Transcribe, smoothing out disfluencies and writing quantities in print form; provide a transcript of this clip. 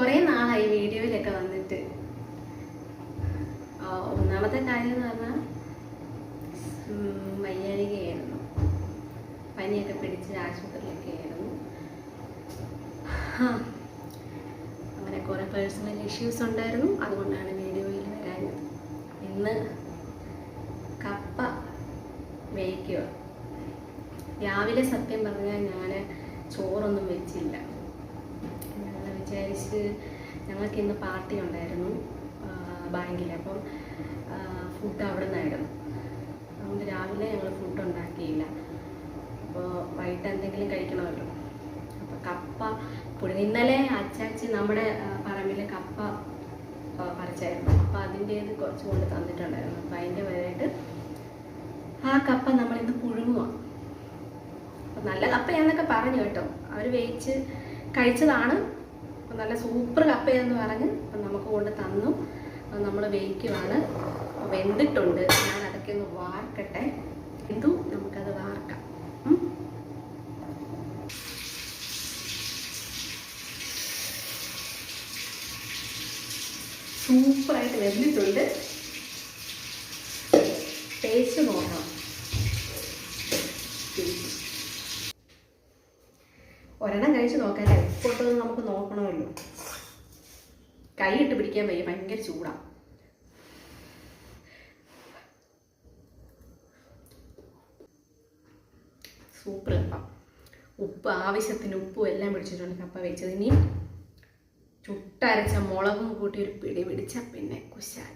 കുറേ നാളായി വീഡിയോയിലൊക്കെ വന്നിട്ട്. ഒന്നാമത്തെ കാര്യം എന്ന് പറഞ്ഞാൽ വയ്യാഴികയായിരുന്നു, പനിയൊക്കെ പിടിച്ച് ആശുപത്രിയിലൊക്കെ ആയിരുന്നു. അങ്ങനെ കുറേ പേഴ്സണൽ ഇഷ്യൂസ് ഉണ്ടായിരുന്നു, അതുകൊണ്ടാണ് വീഡിയോയിൽ വരാഞ്ഞത്. ഇന്ന് കപ്പ വേവിക്കുക. രാവിലെ സത്യം പറഞ്ഞാൽ ഞാൻ ചോറൊന്നും വെച്ചില്ല. ഞങ്ങൾ വിചാരിച്ച് ഞങ്ങൾക്ക് ഇന്ന് പാർട്ടി ഉണ്ടായിരുന്നു ബാങ്കിൽ, അപ്പം ഫുഡ് അവിടെ നിന്നായിരുന്നു. അതുകൊണ്ട് രാവിലെ ഞങ്ങൾ ഫുഡ് ഉണ്ടാക്കിയില്ല. അപ്പോൾ വൈകിട്ട് എന്തെങ്കിലും കഴിക്കണമല്ലോ. അപ്പോൾ കപ്പ പുഴുങ്ങി. ഇന്നലെ അച്ചാച്ചി നമ്മുടെ പറമ്പിലെ കപ്പ പറിച്ചായിരുന്നു. അപ്പോൾ അതിൻ്റേത് കുറച്ച് കൊണ്ട് തന്നിട്ടുണ്ടായിരുന്നു. അപ്പോൾ അതിൻ്റെ വരായിട്ട് ആ കപ്പ നമ്മളിന്ന് പുഴുങ്ങുക. അപ്പം നല്ല കപ്പയാന്നൊക്കെ പറഞ്ഞു കേട്ടോ. അവർ വേവിച്ച് കഴിച്ചതാണ്. അപ്പം നല്ല സൂപ്പർ കപ്പയെന്ന് പറഞ്ഞ് അപ്പം നമുക്ക് കൊണ്ട് തന്നു. നമ്മൾ വേവിക്കുവാണ്. വെന്തിട്ടുണ്ട്. ഞാൻ അതൊക്കെ ഒന്ന് വാർക്കട്ടെ. എന്തു നമുക്കത് വാർക്കാം. സൂപ്പറായിട്ട് വെന്തിട്ടുണ്ട്. ടേസ്റ്റ് നോക്കാം. ഒരെണ്ണം കഴിച്ച് നോക്കാല്ലേ. ഉപ്പൊട്ടൊന്ന് നമുക്ക് നോക്കണമല്ലോ. കൈ ഇട്ട് പിടിക്കാൻ വയ്യ, ഭയങ്കര ചൂടാ. സൂപ്പർ കപ്പ. ഉപ്പ് ആവശ്യത്തിന് ഉപ്പും എല്ലാം പിടിച്ചിട്ടുണ്ട് കപ്പ വെച്ചത്. ഇനി ചുട്ടരച്ച മുളകും കൂട്ടി ഒരു പിടി പിടിച്ച പിന്നെ കുശാൽ.